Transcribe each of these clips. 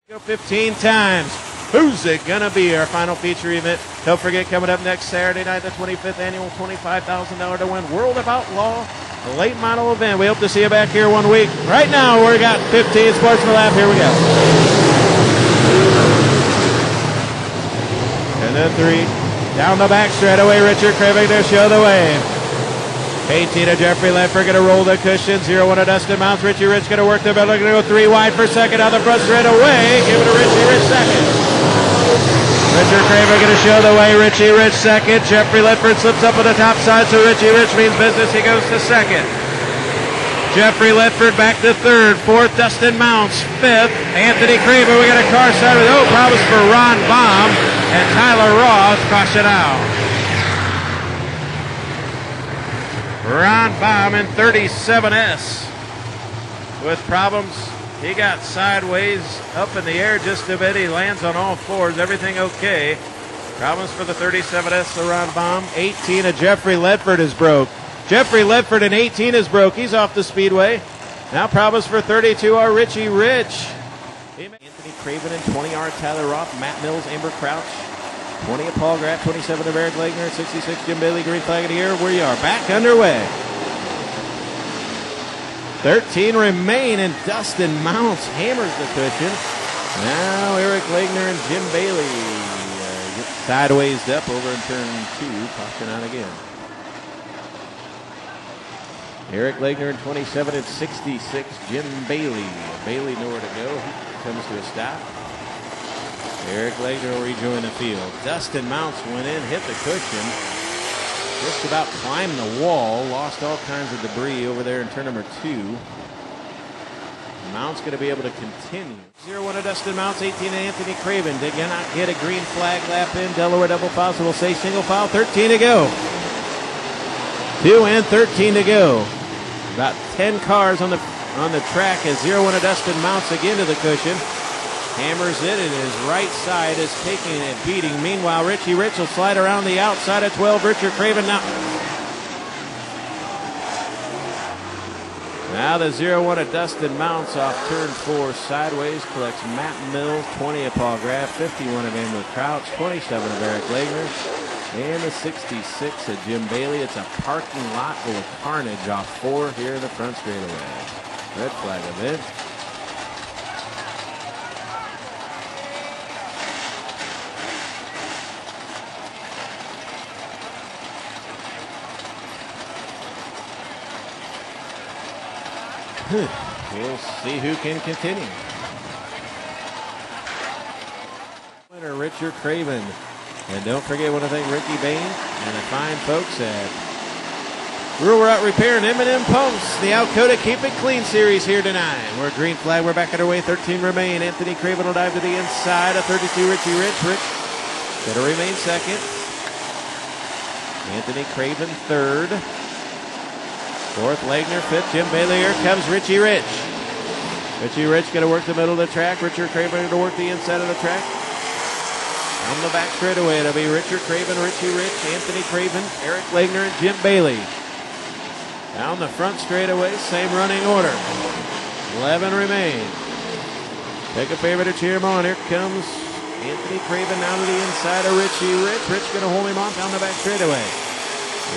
Go 15 times. Who's it gonna be? Our final feature event. Don't forget, coming up next Saturday night, the 25th annual $25,000 to win World of Outlaw late model event. We hope to see you back here 1 week. Right now, we got 15 Sportsman lap. Here we go. And then 3 down the back straightaway. Richard Craven to show the way. 18 to Jeffrey Ledford, gonna roll the cushion. 0-1 to Dustin Mounts. Richie Rich gonna work the middle, gonna go 3 wide for second on the front straightaway. Give it to Richie Rich second. Richard Craven gonna show the way. Richie Rich second. Jeffrey Ledford slips up on the top side, so Richie Rich means business. He goes to second. Jeffrey Ledford back to third. Fourth, Dustin Mounts. Fifth, Anthony Craven. We got a car side with problems for Ron Baum and Tyler Ross. Caution out. Ron Baum in 37S with problems. He got sideways up in the air just a bit. He lands on all fours. Everything okay. Problems for the 37S of Ron Baum. 18 of Jeffrey Ledford is broke. Jeffrey Ledford in 18 is broke. He's off the speedway. Now problems for 32 are Richie Rich. Anthony Craven in 20R, Tyler Roth, Matt Mills, Amber Crouch. 20 of Paul Graff, 27 of Eric Legner, 66 Jim Bailey, green flag of the year. We are back underway. 13 remain, and Dustin Mounts hammers the cushion. Now Eric Legner and Jim Bailey get sideways up over in turn 2. Caution out again. Eric Legner in 27 and 66. Jim Bailey. Bailey nowhere to go. He comes to a stop. Eric Legner will rejoin the field. Dustin Mounts went in, hit the cushion. Just about climbed the wall. Lost all kinds of debris over there in turn number 2. Mounts going to be able to continue. 0-1 to Dustin Mounts, 18 to Anthony Craven. Did not get a green flag lap in. Delaware double foul, so we'll say single foul. 13 to go. 2 and 13 to go. About 10 cars on the track as 0-1 to Dustin Mounts again to the cushion. Hammers it, and his right side is taking a beating. Meanwhile, Richie Rich will slide around the outside of 12. Richard Craven now the 0-1 of Dustin Mounts off turn 4 sideways. Collects Matt Mills, 20 of Paul Graff, 51 of Amber Crouch, 27 of Eric Legner, and the 66 of Jim Bailey. It's a parking lot full of carnage off 4 here in the front straightaway. Red flag event. We'll see who can continue. Winner Richard Craven. And don't forget, I want to thank Ricky Bain and the fine folks at Rural Route Repair and M&M Pumps. The Alcoa Keep It Clean series here tonight. We're green flag. We're back underway. 13 remain. Anthony Craven will dive to the inside of 32 Richie Rich. Rich going to remain second. Anthony Craven third. Fourth, Legner. Fifth, Jim Bailey. Here comes Richie Rich. Richie Rich going to work the middle of the track. Richard Craven going to work the inside of the track. On the back straightaway, it'll be Richard Craven, Richie Rich, Anthony Craven, Eric Legner, and Jim Bailey. Down the front straightaway, same running order. 11 remain. Pick a favorite to cheer him on. Here comes Anthony Craven down to the inside of Richie Rich. Rich going to hold him off down the back straightaway.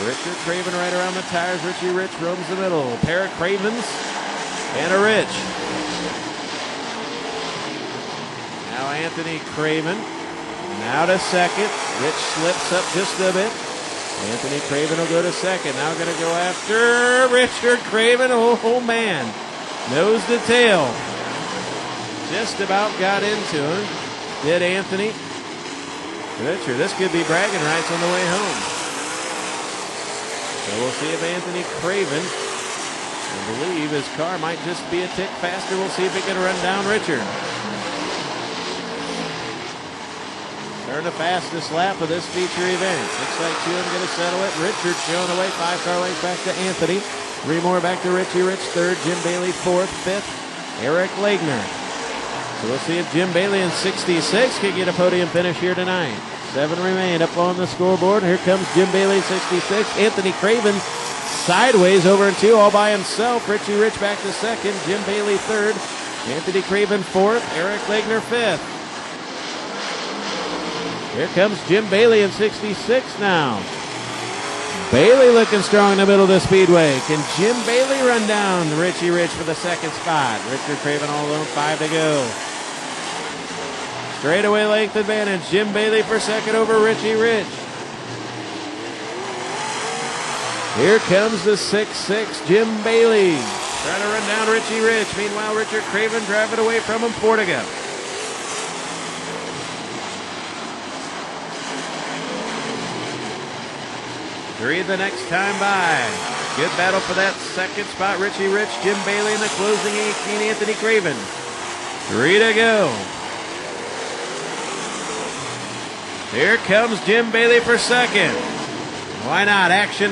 Richard Craven right around the tires. Richie Rich roams the middle. A pair of Cravens and a Rich. Now Anthony Craven. Now to second. Rich slips up just a bit. Anthony Craven will go to second. Now going to go after Richard Craven. Oh man. Nose to tail. Just about got into him. Did Anthony. Richard, this could be bragging rights on the way home. So we'll see if Anthony Craven, I believe his car might just be a tick faster. We'll see if he can run down Richard. Turn the fastest lap of this feature event. Looks like 2 of them going to settle it. Richard showing away. 5-car length back to Anthony. 3 more back to Richie Rich. Third, Jim Bailey. Fourth, fifth, Eric Legner. So we'll see if Jim Bailey in 66 can get a podium finish here tonight. 7 remain up on the scoreboard. Here comes Jim Bailey, 66. Anthony Craven sideways over in 2 all by himself. Richie Rich back to second. Jim Bailey third. Anthony Craven fourth, Eric Legner fifth. Here comes Jim Bailey in 66 now. Bailey looking strong in the middle of the speedway. Can Jim Bailey run down Richie Rich for the second spot? Richard Craven all alone, 5 to go. Straightaway length advantage. Jim Bailey for second over Richie Rich. Here comes the 6'6", Jim Bailey. Trying to run down Richie Rich. Meanwhile, Richard Craven driving away from him, 4 to go. Three the next time by. Good battle for that second spot. Richie Rich, Jim Bailey in the closing 18, Anthony Craven. 3 to go. Here comes Jim Bailey for second. Why not? Action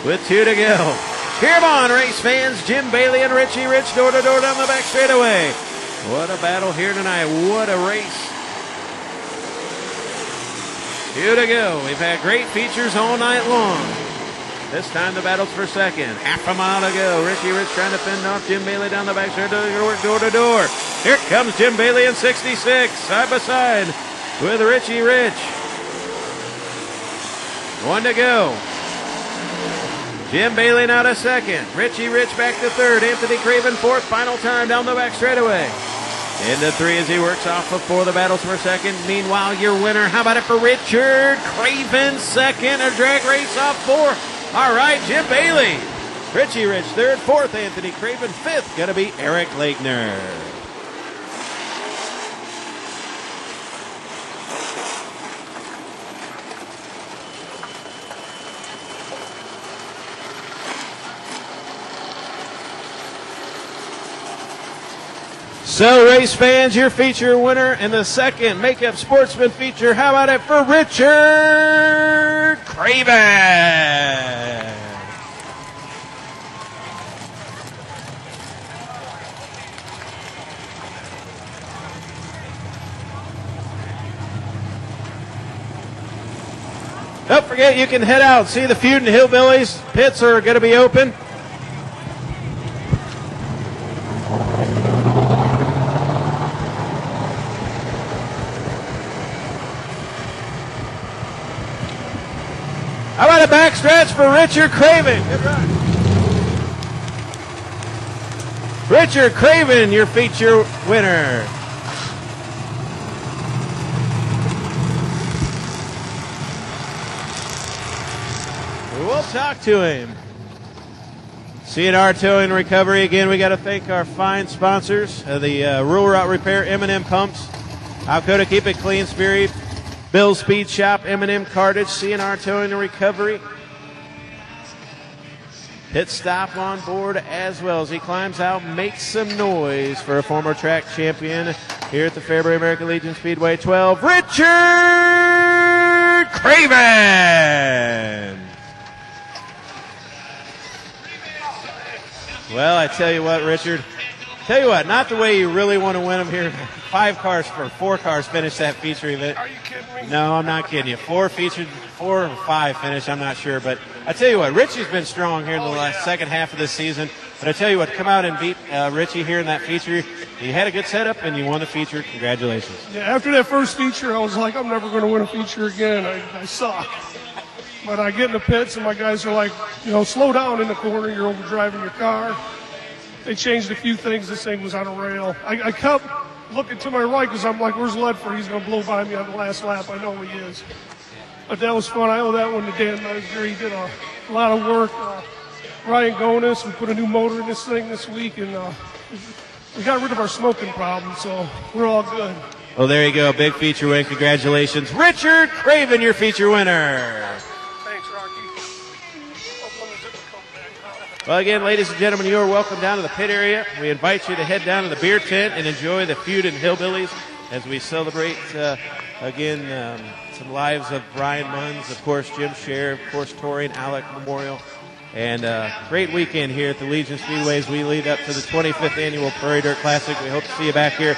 with 2 to go. Cheer 'em on, race fans. Jim Bailey and Richie Rich door to door down the back straightaway. What a battle here tonight. What a race. 2 to go. We've had great features all night long. This time the battle's for second. Half a mile to go. Richie Rich trying to fend off Jim Bailey down the back straightaway, door to door. Here comes Jim Bailey in 66, side by side with Richie Rich. 1 to go. Jim Bailey now to second. Richie Rich back to third. Anthony Craven fourth. Final time down the back straightaway. Into 3 as he works off before the battles for second. Meanwhile, your winner, how about it for Richard Craven, second, a drag race off 4. All right, Jim Bailey. Richie Rich third, fourth, Anthony Craven fifth. Gonna be Eric Legner. So, race fans, your feature winner in the second Makeup Sportsman feature. How about it for Richard Craven? Don't forget, you can head out and see the Feud and Hillbillies. Pits are going to be open. How about a backstretch for Richard Craven? Good run. Richard Craven, your feature winner. We'll talk to him. CNR Towing Recovery. Again, we got to thank our fine sponsors, the Rural Route Repair, M&M Pumps, Alcoa Keep It Clean Spirit, Bill's Speed Shop, M&M Cartage, CNR Towing and Recovery. Pit stop on board as well as he climbs out, makes some noise for a former track champion here at the Fairbury American Legion Speedway 12, Richard Craven. Well, I tell you what, Richard. Tell you what, not the way you really want to win them here. 4 cars finished that feature event. Are you kidding me? No, I'm not kidding you. 4 or 5 finished, I'm not sure. But I tell you what, Richie's been strong here in the second half of this season. But I tell you what, come out and beat Richie here in that feature. You had a good setup and you won the feature. Congratulations. Yeah, after that first feature, I was like, I'm never going to win a feature again. I suck. But I get in the pits and my guys are like, slow down in the corner. You're overdriving your car. They changed a few things. This thing was on a rail. I kept looking to my right because I'm like, where's Ledford? He's going to blow by me on the last lap. I know he is. But that was fun. I owe that one to Dan Meisner. He did a lot of work. Ryan Gonis, we put a new motor in this thing this week, and we got rid of our smoking problem, so we're all good. Well, there you go. Big feature win. Congratulations. Richard Craven, your feature winner. Thanks, Rocky. Well, again, ladies and gentlemen, you are welcome down to the pit area. We invite you to head down to the beer tent and enjoy the Feud and Hillbillies as we celebrate, some lives of Brian Munns, of course, Jim Scher, of course, Tori and Alec Memorial. And great weekend here at the Legion Speedway as we lead up to the 25th Annual Prairie Dirt Classic. We hope to see you back here.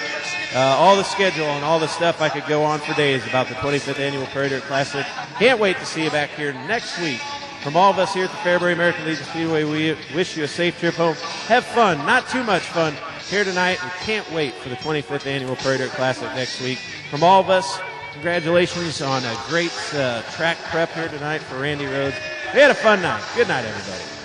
All the schedule and all the stuff, I could go on for days about the 25th Annual Prairie Dirt Classic. Can't wait to see you back here next week. From all of us here at the Fairbury American Legion Speedway, we wish you a safe trip home. Have fun, not too much fun, here tonight. We can't wait for the 25th Annual Prairie Dirt Classic next week. From all of us, congratulations on a great track prep here tonight for Randy Rhodes. We had a fun night. Good night, everybody.